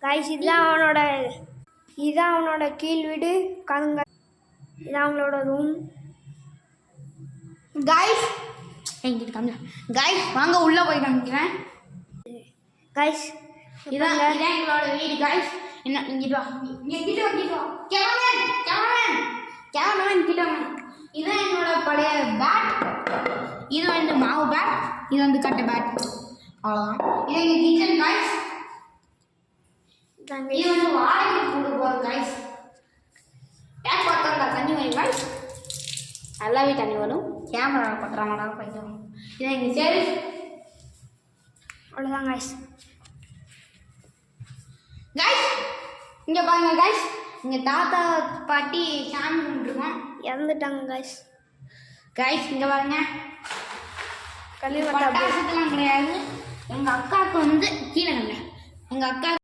Guys இதுதான் அவனோட கீழ் வீடு காணுங்க. இதான் அவங்களோட ரூம். கைஸ் எங்கிட்ட காமிங்க. கைஸ் வாங்க உள்ள போய் காமிக்கிறேன். கைஸ் இதான் எங்களோட வீடு. கைஸ் என்ன இங்கிட்டு வா, கிட்ட வா. கேமராமேன் கிட்ட வா. இதான் என்னோட பழைய பேட். இது வந்து மாவு பேட், இது வந்து கட்ட பேட். அவ்வளோதான். இது எங்கள் கிச்சன். கைஸ் இது வந்து வாடகைக்கு கொண்டு போகிறோம். கைஸ் டேப் பார்த்தா தண்ணி வரும். கைஸ் நல்லாவே தண்ணி வரும். கேமரா பத்திரமாடா கொஞ்சம். இதான் எங்கள் சரி. அவ்வளோதான் கைஸ். கைஸ் இங்கே பாருங்க கைஸ், எங்கள் தாத்தா பாட்டி சாமி கும்பிட்டுருக்கோம், இறந்துட்டாங்க கைஸ். கைஸ் இங்கே பாருங்க, கல்வி பட்டாசத்துலாம் கிடையாது. எங்கள் அக்காவுக்கு வந்து கீழே இல்லை, எங்கள் அக்கா